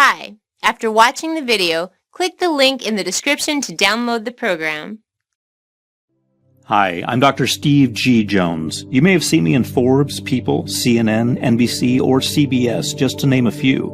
Hi, after watching the video, click the link in the description to download the program. Hi, I'm Dr. Steve G. Jones. You may have seen me in Forbes, People, CNN, NBC, or CBS, just to name a few.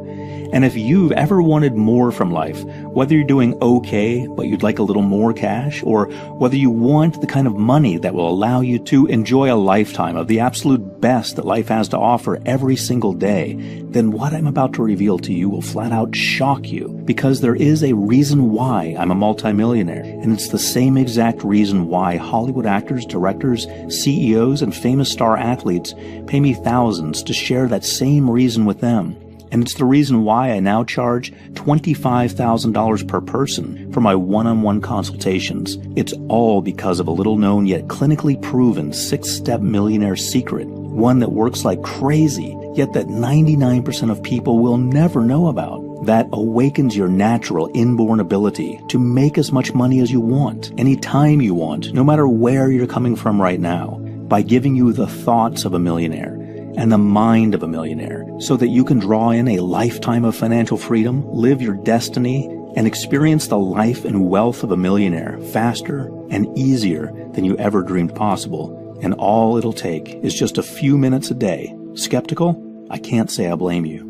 And if you've ever wanted more from life, whether you're doing okay, but you'd like a little more cash, or whether you want the kind of money that will allow you to enjoy a lifetime of the absolute best that life has to offer every single day, then what I'm about to reveal to you will flat out shock you, because there is a reason why I'm a multimillionaire, and it's the same exact reason why Hollywood actors, directors, CEOs, and famous star athletes pay me thousands to share that same reason with them. And it's the reason why I now charge $25,000 per person for my one-on-one consultations. It's all because of a little-known yet clinically proven 6-step millionaire secret, one that works like crazy, yet that 99% of people will never know about. That awakens your natural inborn ability to make as much money as you want, anytime you want, no matter where you're coming from right now, by giving you the thoughts of a millionaire and the mind of a millionaire, so that you can draw in a lifetime of financial freedom, live your destiny, and experience the life and wealth of a millionaire faster and easier than you ever dreamed possible. And all it'll take is just a few minutes a day. Skeptical? I can't say I blame you.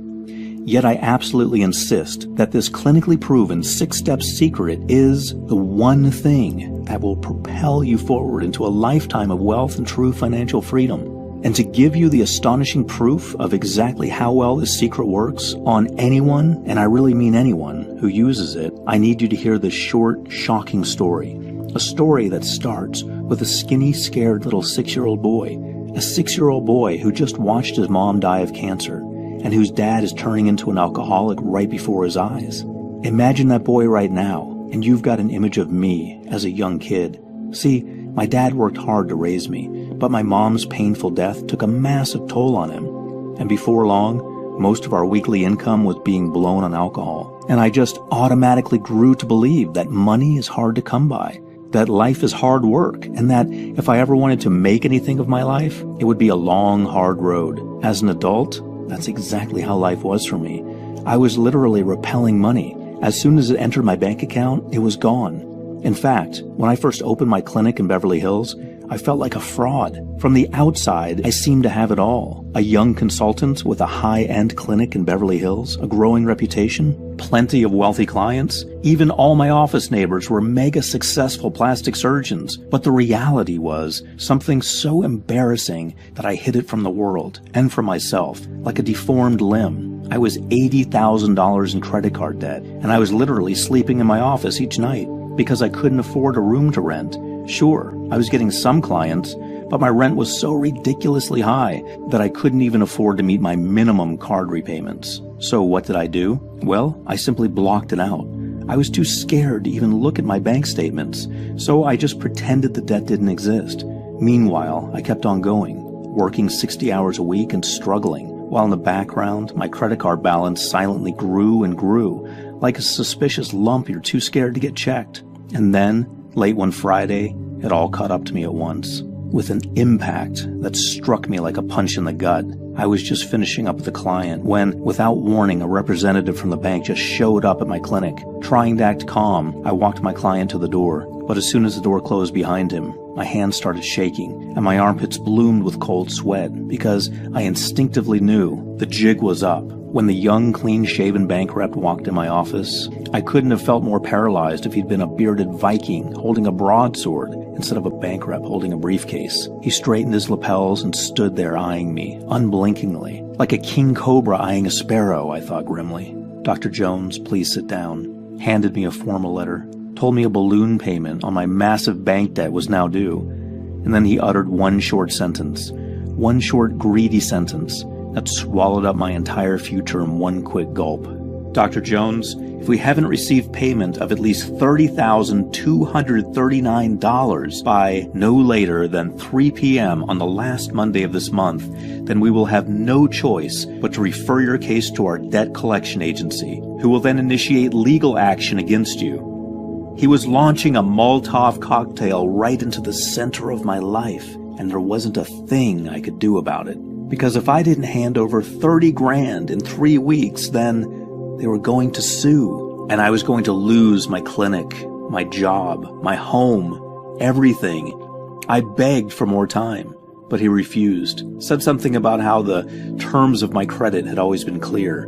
Yet I absolutely insist that this clinically proven 6-step secret is the one thing that will propel you forward into a lifetime of wealth and true financial freedom. And to give you the astonishing proof of exactly how well this secret works on anyone, and I really mean anyone, who uses it, I need you to hear this short, shocking story. A story that starts with a skinny, scared little 6-year-old boy. A 6-year-old boy who just watched his mom die of cancer, and whose dad is turning into an alcoholic right before his eyes. Imagine that boy right now, and you've got an image of me as a young kid. See, my dad worked hard to raise me, but my mom's painful death took a massive toll on him. And before long, most of our weekly income was being blown on alcohol. And I just automatically grew to believe that money is hard to come by, that life is hard work, and that if I ever wanted to make anything of my life, it would be a long, hard road. As an adult, that's exactly how life was for me. I was literally repelling money. As soon as it entered my bank account, it was gone. In fact, when I first opened my clinic in Beverly Hills, I felt like a fraud. From the outside, I seemed to have it all. A young consultant with a high-end clinic in Beverly Hills, a growing reputation, plenty of wealthy clients. Even all my office neighbors were mega successful plastic surgeons. But the reality was something so embarrassing that I hid it from the world and from myself, like a deformed limb. I was $80,000 in credit card debt, and I was literally sleeping in my office each night because I couldn't afford a room to rent. Sure, I was getting some clients, but my rent was so ridiculously high that I couldn't even afford to meet my minimum card repayments. So what did I do? Well, I simply blocked it out. I was too scared to even look at my bank statements, so I just pretended the debt didn't exist. Meanwhile, I kept on going, working 60 hours a week and struggling, while in the background, my credit card balance silently grew and grew, like a suspicious lump you're too scared to get checked. And then, late one Friday, it all caught up to me at once, with an impact that struck me like a punch in the gut. I was just finishing up with a client when, without warning, a representative from the bank just showed up at my clinic. Trying to act calm, I walked my client to the door, but as soon as the door closed behind him, my hands started shaking, and my armpits bloomed with cold sweat, because I instinctively knew the jig was up. When the young, clean-shaven bank rep walked in my office, I couldn't have felt more paralyzed if he'd been a bearded Viking holding a broadsword instead of a bank rep holding a briefcase. He straightened his lapels and stood there eyeing me, unblinkingly. Like a king cobra eyeing a sparrow, I thought grimly. Dr. Jones, please sit down. Handed me a formal letter. Told me a balloon payment on my massive bank debt was now due. And then he uttered one short sentence. One short, greedy sentence that swallowed up my entire future in one quick gulp. Dr. Jones, if we haven't received payment of at least $30,239 by no later than 3 p.m. on the last Monday of this month, then we will have no choice but to refer your case to our debt collection agency, who will then initiate legal action against you. He was launching a Molotov cocktail right into the center of my life, and there wasn't a thing I could do about it. Because if I didn't hand over 30 grand in 3 weeks, then They were going to sue, and I was going to lose my clinic, my job, my home, everything. I begged for more time, but he refused, said something about how the terms of my credit had always been clear,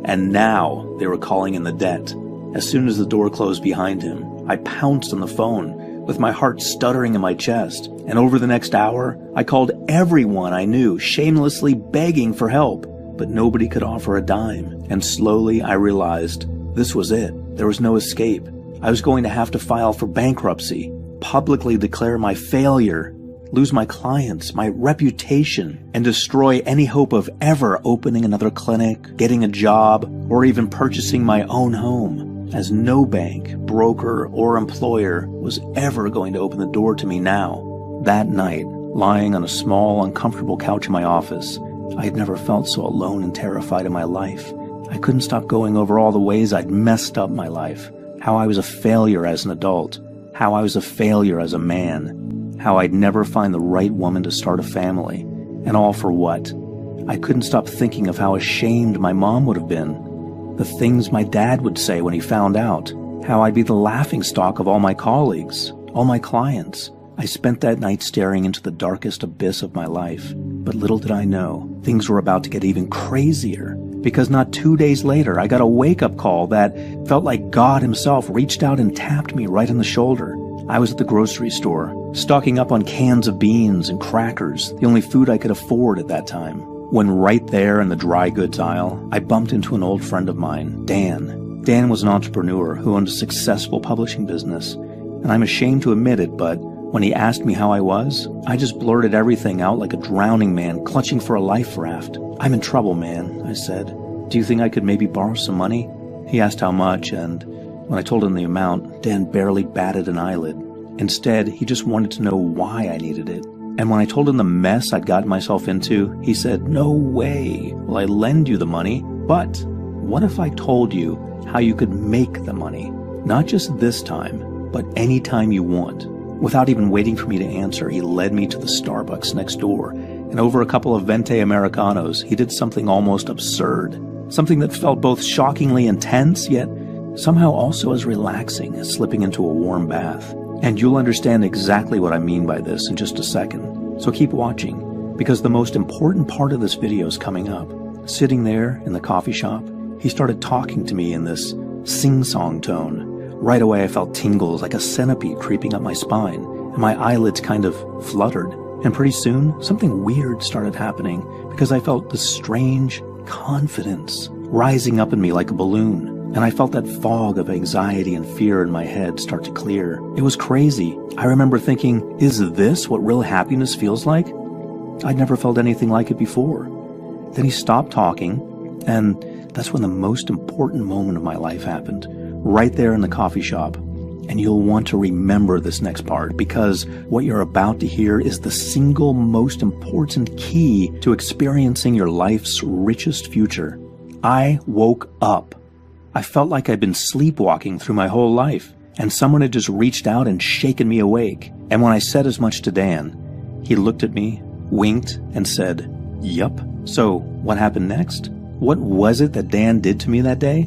and now they were calling in the debt. As soon as the door closed behind him, I pounced on the phone, with my heart stuttering in my chest, and over the next hour, I called everyone I knew, shamelessly begging for help, but nobody could offer a dime, and slowly I realized this was it. There was no escape. I was going to have to file for bankruptcy, publicly declare my failure, lose my clients, my reputation, and destroy any hope of ever opening another clinic, getting a job, or even purchasing my own home, as no bank, broker, or employer was ever going to open the door to me now. That night, lying on a small, uncomfortable couch in my office, I had never felt so alone and terrified in my life. I couldn't stop going over all the ways I'd messed up my life, how I was a failure as an adult, how I was a failure as a man, how I'd never find the right woman to start a family, and all for what? I couldn't stop thinking of how ashamed my mom would have been, the things my dad would say when he found out, how I'd be the laughingstock of all my colleagues, all my clients. I spent that night staring into the darkest abyss of my life, but little did I know, things were about to get even crazier, because not 2 days later I got a wake-up call that felt like God himself reached out and tapped me right on the shoulder. I was at the grocery store, stocking up on cans of beans and crackers, the only food I could afford at that time, when right there in the dry goods aisle, I bumped into an old friend of mine, Dan. Dan was an entrepreneur who owned a successful publishing business, and I'm ashamed to admit it, but when he asked me how I was, I just blurted everything out like a drowning man clutching for a life raft. "I'm in trouble, man," I said. "Do you think I could maybe borrow some money?" He asked how much, and when I told him the amount, Dan barely batted an eyelid. Instead, he just wanted to know why I needed it. And when I told him the mess I'd gotten myself into, he said, "No way will I lend you the money, but what if I told you how you could make the money? Not just this time, but any time you want." Without even waiting for me to answer, he led me to the Starbucks next door, and over a couple of Venti Americanos, he did something almost absurd. Something that felt both shockingly intense, yet somehow also as relaxing as slipping into a warm bath. And you'll understand exactly what I mean by this in just a second. So keep watching, because the most important part of this video is coming up. Sitting there in the coffee shop, he started talking to me in this sing-song tone. Right away I felt tingles like a centipede creeping up my spine, and my eyelids kind of fluttered. And pretty soon, something weird started happening, because I felt this strange confidence rising up in me like a balloon. And I felt that fog of anxiety and fear in my head start to clear. It was crazy. I remember thinking, is this what real happiness feels like? I'd never felt anything like it before. Then he stopped talking, and that's when the most important moment of my life happened, right there in the coffee shop. And you'll want to remember this next part, because what you're about to hear is the single most important key to experiencing your life's richest future. I woke up. I felt like I'd been sleepwalking through my whole life, and someone had just reached out and shaken me awake. And when I said as much to Dan, he looked at me, winked, and said, "Yup." So what happened next? What was it that Dan did to me that day?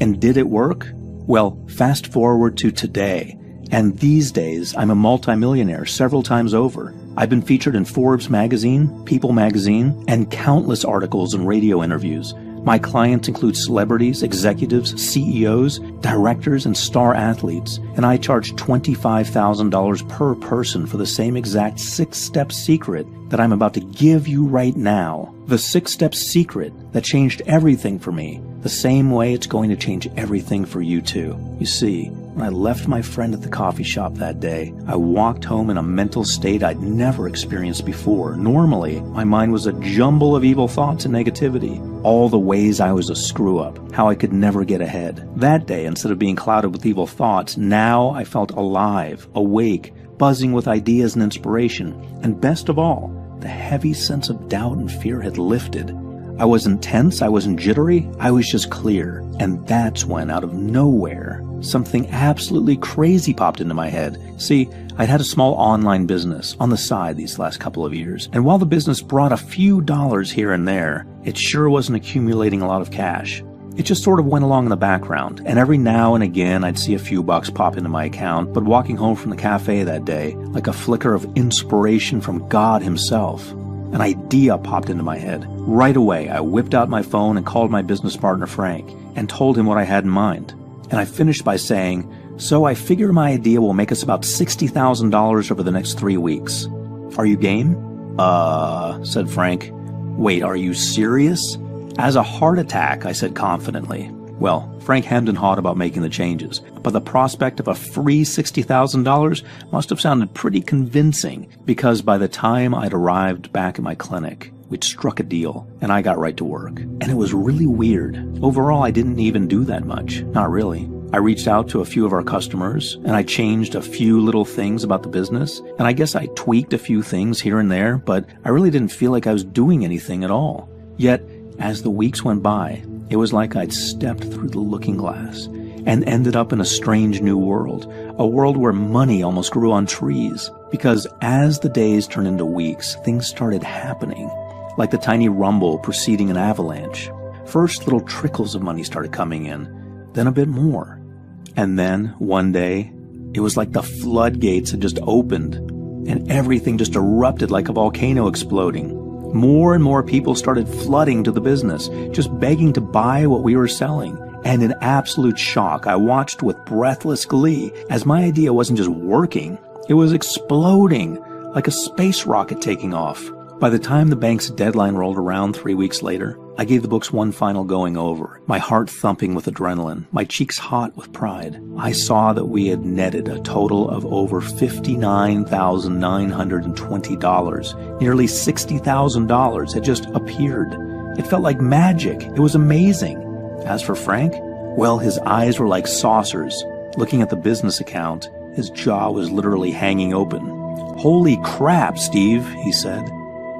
And did it work? Well, fast forward to today, and these days I'm a multimillionaire several times over. I've been featured in Forbes magazine, People magazine, and countless articles and radio interviews. My clients include celebrities, executives, CEOs, directors, and star athletes, and I charge $25,000 per person for the same exact 6-step secret that I'm about to give you right now. The 6-step secret that changed everything for me, the same way it's going to change everything for you too. You see, when I left my friend at the coffee shop that day, I walked home in a mental state I'd never experienced before. Normally, my mind was a jumble of evil thoughts and negativity. All the ways I was a screw-up, how I could never get ahead. That day, instead of being clouded with evil thoughts, now I felt alive, awake, buzzing with ideas and inspiration. And best of all, the heavy sense of doubt and fear had lifted. I wasn't tense, I wasn't jittery, I was just clear. And that's when, out of nowhere, something absolutely crazy popped into my head. See, I'd had a small online business on the side these last couple of years, and while the business brought a few dollars here and there, it sure wasn't accumulating a lot of cash. It just sort of went along in the background, and every now and again I'd see a few bucks pop into my account, but walking home from the cafe that day, like a flicker of inspiration from God himself, an idea popped into my head. Right away, I whipped out my phone and called my business partner Frank, and told him what I had in mind. And I finished by saying, "So I figure my idea will make us about $60,000 over the next 3 weeks. Are you game?" Said Frank. "Wait, are you serious?" "As a heart attack," I said confidently. Well, Frank hemmed and hawed about making the changes, but the prospect of a free $60,000 must have sounded pretty convincing, because by the time I'd arrived back at my clinic, we'd struck a deal, and I got right to work. And it was really weird. Overall, I didn't even do that much. Not really. I reached out to a few of our customers, and I changed a few little things about the business, and I guess I tweaked a few things here and there, but I really didn't feel like I was doing anything at all. Yet, as the weeks went by, it was like I'd stepped through the looking glass and ended up in a strange new world, a world where money almost grew on trees. Because as the days turned into weeks, things started happening, like the tiny rumble preceding an avalanche. First, little trickles of money started coming in, then a bit more. And then, one day, it was like the floodgates had just opened, and everything just erupted like a volcano exploding. More and more people started flooding to the business, just begging to buy what we were selling. And in absolute shock, I watched with breathless glee as my idea wasn't just working, it was exploding like a space rocket taking off. By the time the bank's deadline rolled around 3 weeks later, I gave the books one final going over, my heart thumping with adrenaline, my cheeks hot with pride. I saw that we had netted a total of over $59,920. Nearly $60,000 had just appeared. It felt like magic. It was amazing. As for Frank, well, his eyes were like saucers. Looking at the business account, his jaw was literally hanging open. "Holy crap, Steve," he said.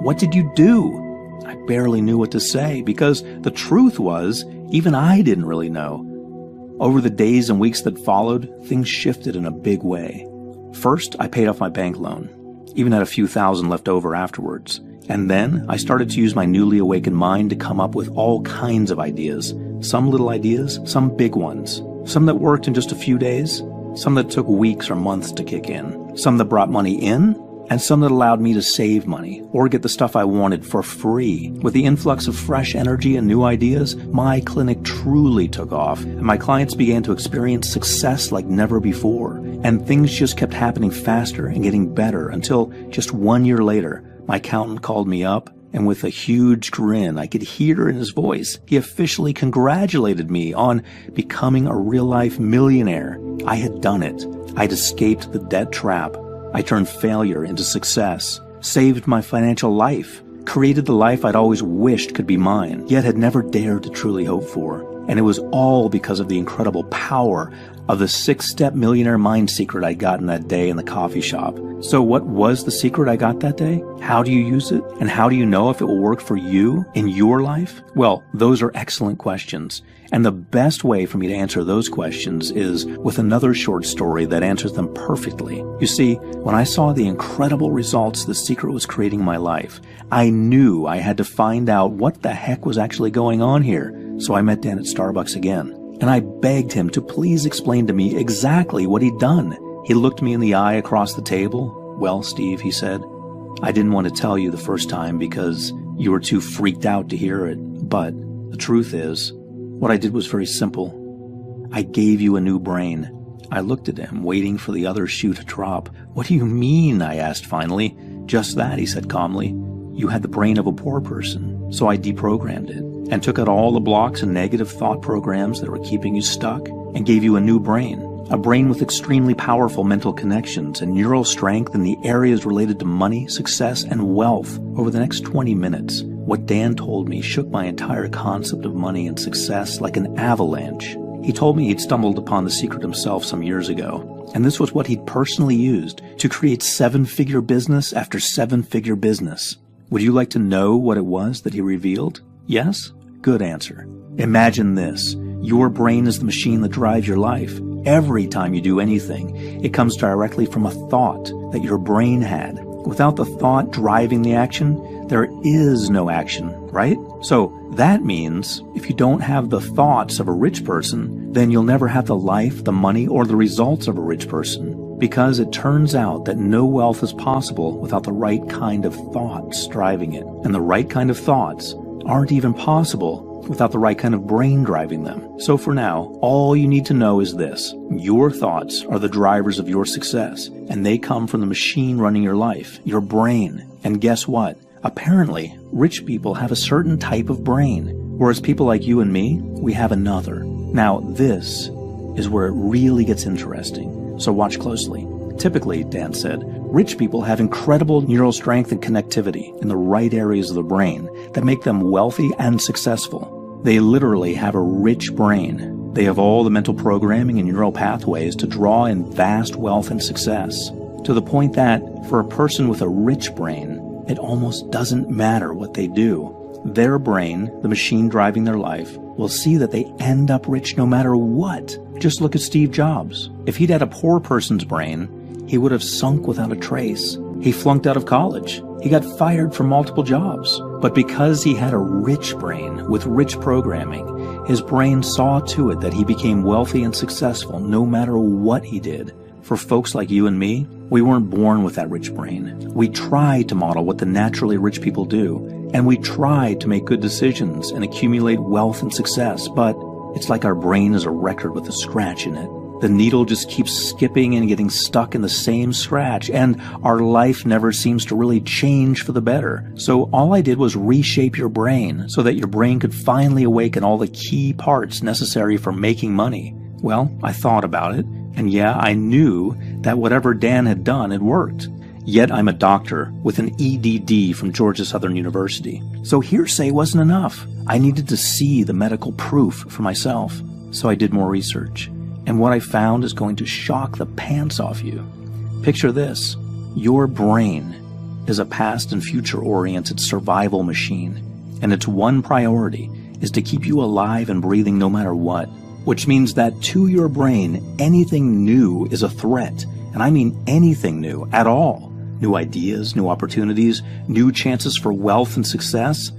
"What did you do?" I barely knew what to say, because the truth was, even I didn't really know. Over the days and weeks that followed, things shifted in a big way. First, I paid off my bank loan, even had a few thousand left over afterwards. And then I started to use my newly awakened mind to come up with all kinds of ideas. Some little ideas, some big ones. Some that worked in just a few days, some that took weeks or months to kick in. Some that brought money in, and some that allowed me to save money or get the stuff I wanted for free. With the influx of fresh energy and new ideas, my clinic truly took off, and my clients began to experience success like never before. And things just kept happening faster and getting better until just 1 year later, my accountant called me up, and with a huge grin I could hear in his voice, he officially congratulated me on becoming a real-life millionaire. I had done it. I'd escaped the debt trap. I turned failure into success, saved my financial life, created the life I'd always wished could be mine, yet had never dared to truly hope for. And it was all because of the incredible power of the 6-step millionaire mind secret I got in that day in the coffee shop. So what was the secret I got that day? How do you use it? And how do you know if it will work for you in your life? Well, those are excellent questions. And the best way for me to answer those questions is with another short story that answers them perfectly. You see, when I saw the incredible results the secret was creating in my life, I knew I had to find out what the heck was actually going on here. So I met Dan at Starbucks again, and I begged him to please explain to me exactly what he'd done. He looked me in the eye across the table. "Well, Steve," he said, "I didn't want to tell you the first time because you were too freaked out to hear it. But the truth is, what I did was very simple. I gave you a new brain." I looked at him, waiting for the other shoe to drop. "What do you mean?" I asked finally. "Just that," he said calmly. "You had the brain of a poor person, so I deprogrammed it and took out all the blocks and negative thought programs that were keeping you stuck and gave you a new brain. A brain with extremely powerful mental connections and neural strength in the areas related to money, success, and wealth." Over the next 20 minutes, what Dan told me shook my entire concept of money and success like an avalanche. He told me he'd stumbled upon the secret himself some years ago, and this was what he'd personally used to create 7-figure business after 7-figure business. Would you like to know what it was that he revealed? Yes? Good answer. Imagine this. Your brain is the machine that drives your life. Every time you do anything, it comes directly from a thought that your brain had. Without the thought driving the action, there is no action, right? So that means if you don't have the thoughts of a rich person, then you'll never have the life, the money, or the results of a rich person. Because it turns out that no wealth is possible without the right kind of thoughts driving it. And the right kind of thoughts aren't even possible without the right kind of brain driving them. So for now, all you need to know is this. Your thoughts are the drivers of your success, and they come from the machine running your life, your brain. And guess what? Apparently, rich people have a certain type of brain, whereas people like you and me, we have another. Now, this is where it really gets interesting, so watch closely. Typically, Dan said, rich people have incredible neural strength and connectivity in the right areas of the brain that make them wealthy and successful. They literally have a rich brain. They have all the mental programming and neural pathways to draw in vast wealth and success, to the point that, for a person with a rich brain, it almost doesn't matter what they do. Their brain, the machine driving their life, will see that they end up rich no matter what. Just look at Steve Jobs. If he'd had a poor person's brain, he would have sunk without a trace. He flunked out of college. He got fired from multiple jobs. But because he had a rich brain with rich programming, his brain saw to it that he became wealthy and successful no matter what he did. For folks like you and me, we weren't born with that rich brain. We tried to model what the naturally rich people do, and we tried to make good decisions and accumulate wealth and success, but it's like our brain is a record with a scratch in it. The needle just keeps skipping and getting stuck in the same scratch, and our life never seems to really change for the better. So all I did was reshape your brain so that your brain could finally awaken all the key parts necessary for making money. Well, I thought about it, and yeah, I knew that whatever Dan had done had worked. Yet I'm a doctor with an EDD from Georgia Southern University. So hearsay wasn't enough. I needed to see the medical proof for myself. So I did more research. And what I found is going to shock the pants off you. Picture this. Your brain is a past and future-oriented survival machine, and its one priority is to keep you alive and breathing no matter what, which means that to your brain, anything new is a threat, and I mean anything new at all. New ideas, new opportunities, new chances for wealth and success.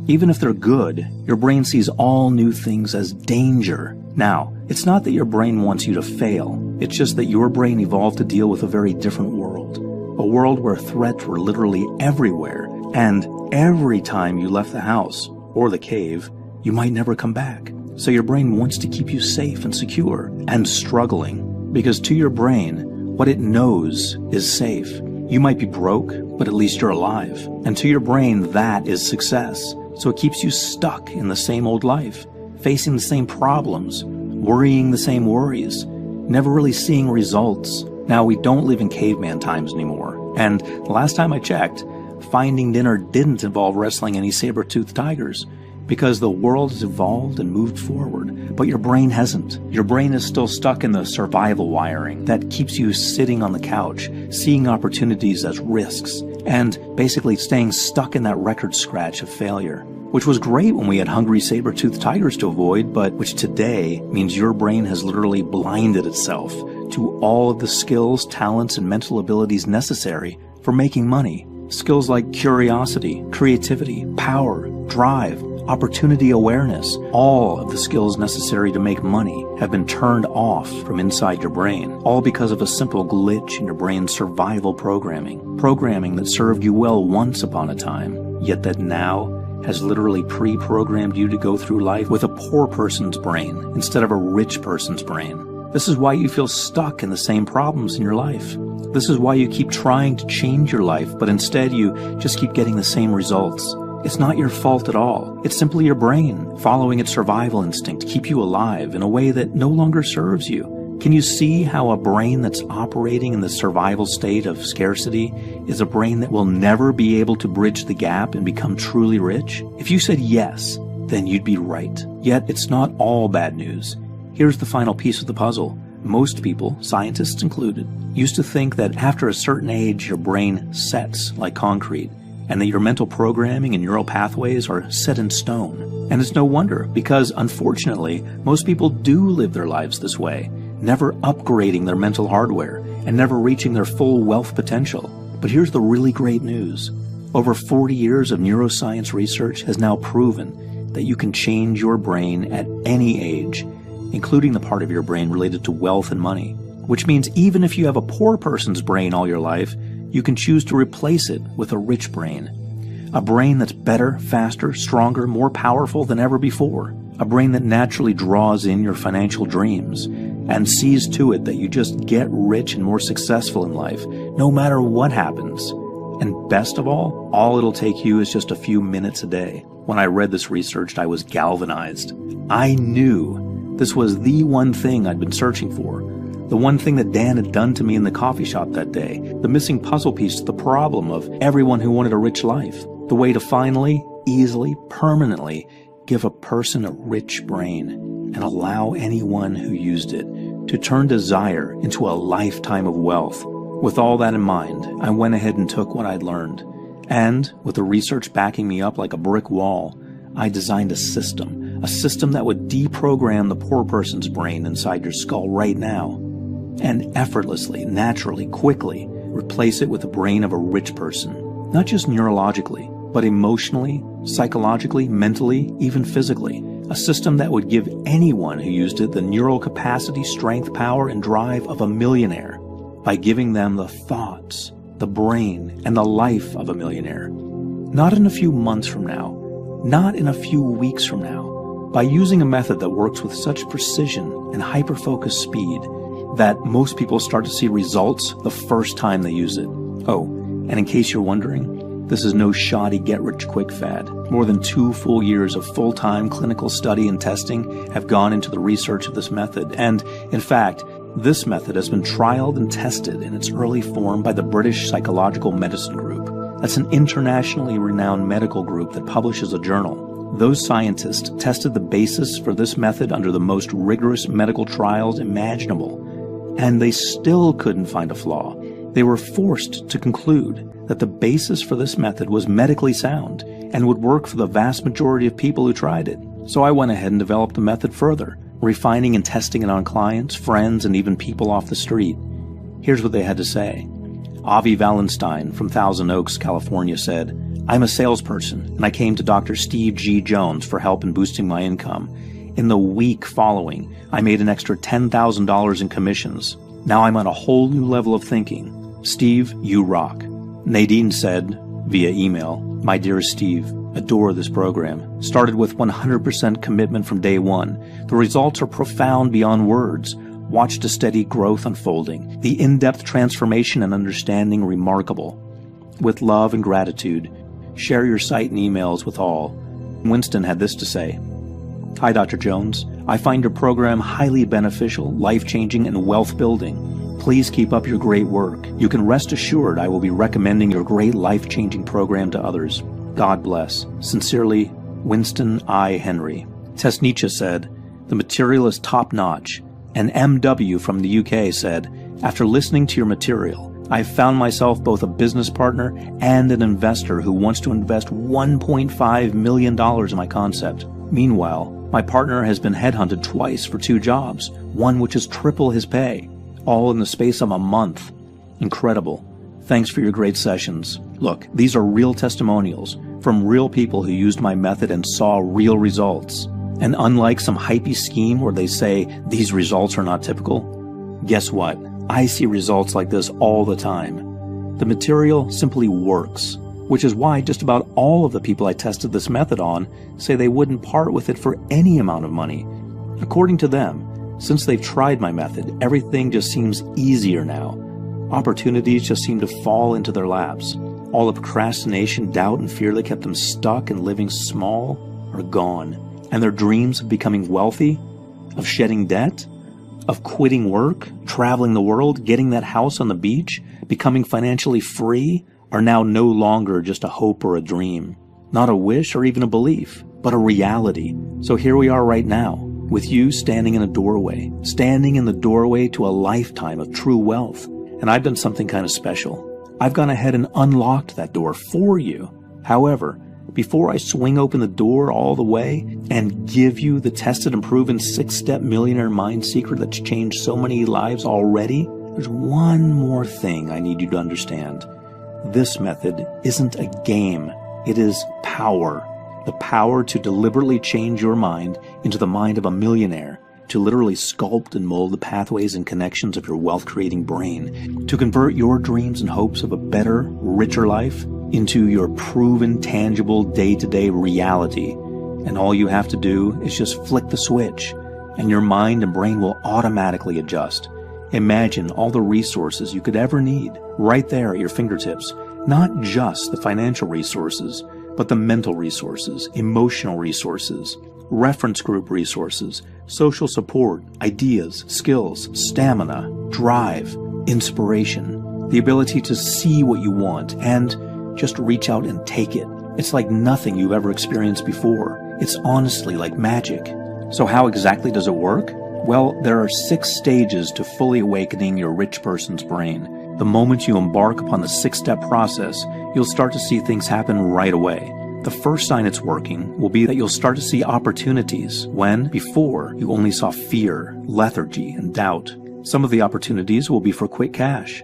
Even if they're good, your brain sees all new things as danger. Now, it's not that your brain wants you to fail. It's just that your brain evolved to deal with a very different world. A world where threats were literally everywhere, and every time you left the house, or the cave, you might never come back. So your brain wants to keep you safe and secure, and struggling. Because to your brain, what it knows is safe. You might be broke, but at least you're alive. And to your brain, that is success. So it keeps you stuck in the same old life, facing the same problems, worrying the same worries, never really seeing results. Now, we don't live in caveman times anymore. And the last time I checked, finding dinner didn't involve wrestling any saber-toothed tigers, because the world has evolved and moved forward, but your brain hasn't. Your brain is still stuck in the survival wiring that keeps you sitting on the couch, seeing opportunities as risks, and basically staying stuck in that record scratch of failure, which was great when we had hungry saber-toothed tigers to avoid, but which today means your brain has literally blinded itself to all of the skills, talents, and mental abilities necessary for making money. Skills like curiosity, creativity, power, drive, opportunity awareness, all of the skills necessary to make money have been turned off from inside your brain, all because of a simple glitch in your brain's survival programming that served you well once upon a time, yet that now has literally pre-programmed you to go through life with a poor person's brain instead of a rich person's brain. This is why you feel stuck in the same problems in your life. This is why you keep trying to change your life, but instead you just keep getting the same results. It's not your fault at all. It's simply your brain following its survival instinct to keep you alive in a way that no longer serves you. Can you see how a brain that's operating in the survival state of scarcity is a brain that will never be able to bridge the gap and become truly rich? If you said yes, then you'd be right. Yet it's not all bad news. Here's the final piece of the puzzle. Most people, scientists included, used to think that after a certain age your brain sets like concrete, and that your mental programming and neural pathways are set in stone. And it's no wonder, because unfortunately, most people do live their lives this way, never upgrading their mental hardware and never reaching their full wealth potential. But here's the really great news. Over 40 years of neuroscience research has now proven that you can change your brain at any age, including the part of your brain related to wealth and money, which means even if you have a poor person's brain all your life, you can choose to replace it with a rich brain. A brain that's better, faster, stronger, more powerful than ever before. A brain that naturally draws in your financial dreams and sees to it that you just get rich and more successful in life, no matter what happens. And best of all it'll take you is just a few minutes a day. When I read this research, I was galvanized. I knew this was the one thing I'd been searching for. The one thing that Dan had done to me in the coffee shop that day. The missing puzzle piece to the problem of everyone who wanted a rich life. The way to finally, easily, permanently give a person a rich brain and allow anyone who used it to turn desire into a lifetime of wealth. With all that in mind, I went ahead and took what I'd learned. And, with the research backing me up like a brick wall, I designed a system that would deprogram the poor person's brain inside your skull right now, and effortlessly, naturally, quickly replace it with the brain of a rich person. Not just neurologically, but emotionally, psychologically, mentally, even physically. A system that would give anyone who used it the neural capacity, strength, power, and drive of a millionaire by giving them the thoughts, the brain, and the life of a millionaire. Not in a few months from now, not in a few weeks from now, by using a method that works with such precision and hyper-focused speed that most people start to see results the first time they use it. Oh, and in case you're wondering, this is no shoddy get-rich-quick fad. More than 2 full years of full-time clinical study and testing have gone into the research of this method, and, in fact, this method has been trialed and tested in its early form by the British Psychological Medicine Group. That's an internationally renowned medical group that publishes a journal. Those scientists tested the basis for this method under the most rigorous medical trials imaginable, and they still couldn't find a flaw. They were forced to conclude that the basis for this method was medically sound and would work for the vast majority of people who tried it. So I went ahead and developed the method further, refining and testing it on clients, friends, and even people off the street. Here's what they had to say. Avi Valenstein from Thousand Oaks, California said, "I'm a salesperson, and I came to Dr. Steve G. Jones for help in boosting my income. In the week following, I made an extra $10,000 in commissions. Now I'm on a whole new level of thinking. Steve, you rock." Nadine said, via email, "My dearest Steve, adore this program. Started with 100% commitment from day one. The results are profound beyond words. Watched a steady growth unfolding. The in-depth transformation and understanding remarkable. With love and gratitude, share your site and emails with all." Winston had this to say. "Hi, Dr. Jones. I find your program highly beneficial, life-changing, and wealth-building. Please keep up your great work. You can rest assured I will be recommending your great life-changing program to others. God bless. Sincerely, Winston I. Henry." Tesnicha said, "The material is top-notch." And MW from the UK said, "After listening to your material, I've found myself both a business partner and an investor who wants to invest $1.5 million in my concept. Meanwhile, my partner has been headhunted twice for 2 jobs, one which is triple his pay, all in the space of a month. Incredible. Thanks for your great sessions. Look, these are real testimonials from real people who used my method and saw real results. And unlike some hypey scheme where they say these results are not typical, guess what? I see results like this all the time. The material simply works, which is why just about all of the people I tested this method on say they wouldn't part with it for any amount of money. According to them, since they've tried my method, everything just seems easier now. Opportunities just seem to fall into their laps. All the procrastination, doubt, and fear that kept them stuck and living small are gone. And their dreams of becoming wealthy, of shedding debt, of quitting work, traveling the world, getting that house on the beach, becoming financially free, are now no longer just a hope or a dream. Not a wish or even a belief, but a reality. So here we are right now, with you standing in a doorway, standing in the doorway to a lifetime of true wealth. And I've done something kind of special. I've gone ahead and unlocked that door for you. However, before I swing open the door all the way and give you the tested and proven 6-step millionaire mind secret that's changed so many lives already, there's one more thing I need you to understand. This method isn't a game. It is power. The power to deliberately change your mind into the mind of a millionaire, to literally sculpt and mold the pathways and connections of your wealth-creating brain, to convert your dreams and hopes of a better, richer life into your proven, tangible, day-to-day reality. And all you have to do is just flick the switch, and your mind and brain will automatically adjust. Imagine all the resources you could ever need right there at your fingertips. Not just the financial resources, but the mental resources, emotional resources, reference group resources, social support, ideas, skills, stamina, drive, inspiration, the ability to see what you want and just reach out and take it. It's like nothing you've ever experienced before. It's honestly like magic. So how exactly does it work? Well, there are 6 stages to fully awakening your rich person's brain. The moment you embark upon the 6-step process, you'll start to see things happen right away. The first sign it's working will be that you'll start to see opportunities when, before, you only saw fear, lethargy, and doubt. Some of the opportunities will be for quick cash,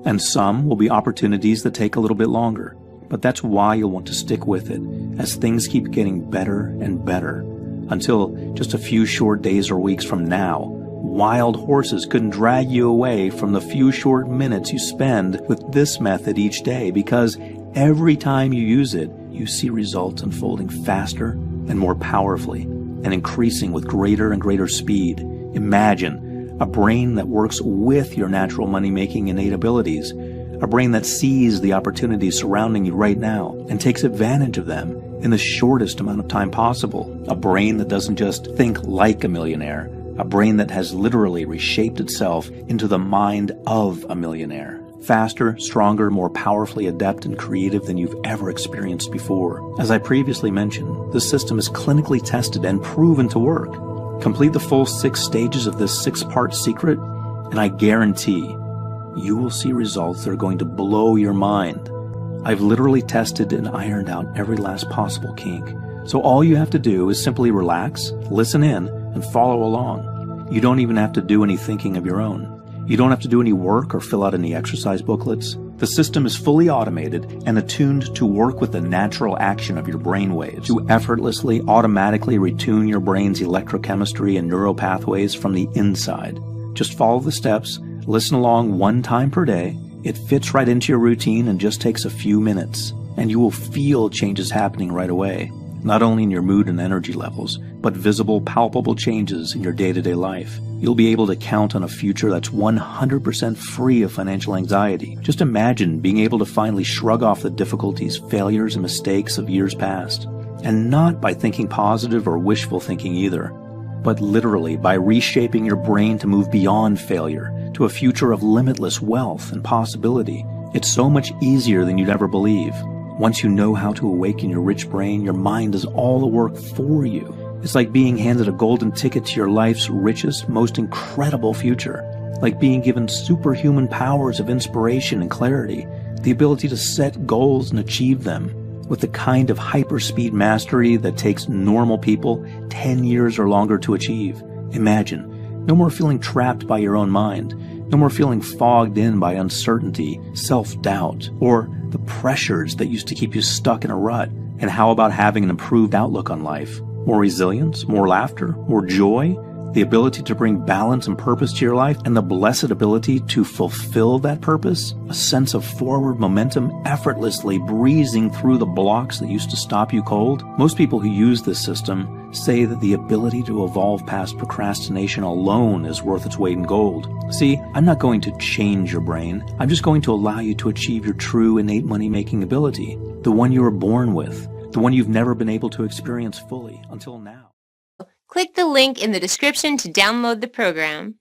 and some will be opportunities that take a little bit longer. But that's why you'll want to stick with it, as things keep getting better and better, until just a few short days or weeks from now, wild horses couldn't drag you away from the few short minutes you spend with this method each day, because every time you use it, you see results unfolding faster and more powerfully, and increasing with greater and greater speed. Imagine a brain that works with your natural money-making innate abilities, a brain that sees the opportunities surrounding you right now and takes advantage of them in the shortest amount of time possible, a brain that doesn't just think like a millionaire, a brain that has literally reshaped itself into the mind of a millionaire. Faster, stronger, more powerfully adept and creative than you've ever experienced before. As I previously mentioned, this system is clinically tested and proven to work. Complete the full 6 stages of this 6-part secret, and I guarantee you will see results that are going to blow your mind. I've literally tested and ironed out every last possible kink. So all you have to do is simply relax, listen in, and follow along. You don't even have to do any thinking of your own. You don't have to do any work or fill out any exercise booklets. The system is fully automated and attuned to work with the natural action of your brain waves, to effortlessly, automatically retune your brain's electrochemistry and neural pathways from the inside. Just follow the steps, listen along 1 time per day. It fits right into your routine and just takes a few minutes, and you will feel changes happening right away. Not only in your mood and energy levels, but visible, palpable changes in your day-to-day life. You'll be able to count on a future that's 100% free of financial anxiety. Just imagine being able to finally shrug off the difficulties, failures, and mistakes of years past. And not by thinking positive or wishful thinking either, but literally by reshaping your brain to move beyond failure to a future of limitless wealth and possibility. It's so much easier than you'd ever believe. Once you know how to awaken your rich brain, your mind does all the work for you. It's like being handed a golden ticket to your life's richest, most incredible future. Like being given superhuman powers of inspiration and clarity, the ability to set goals and achieve them with the kind of hyperspeed mastery that takes normal people 10 years or longer to achieve. Imagine, no more feeling trapped by your own mind, no more feeling fogged in by uncertainty, self-doubt, or the pressures that used to keep you stuck in a rut. And how about having an improved outlook on life? More resilience, more laughter, more joy, the ability to bring balance and purpose to your life, and the blessed ability to fulfill that purpose, a sense of forward momentum effortlessly breezing through the blocks that used to stop you cold. Most people who use this system say that the ability to evolve past procrastination alone is worth its weight in gold. See, I'm not going to change your brain. I'm just going to allow you to achieve your true innate money-making ability, the one you were born with, the one you've never been able to experience fully until now. Click the link in the description to download the program.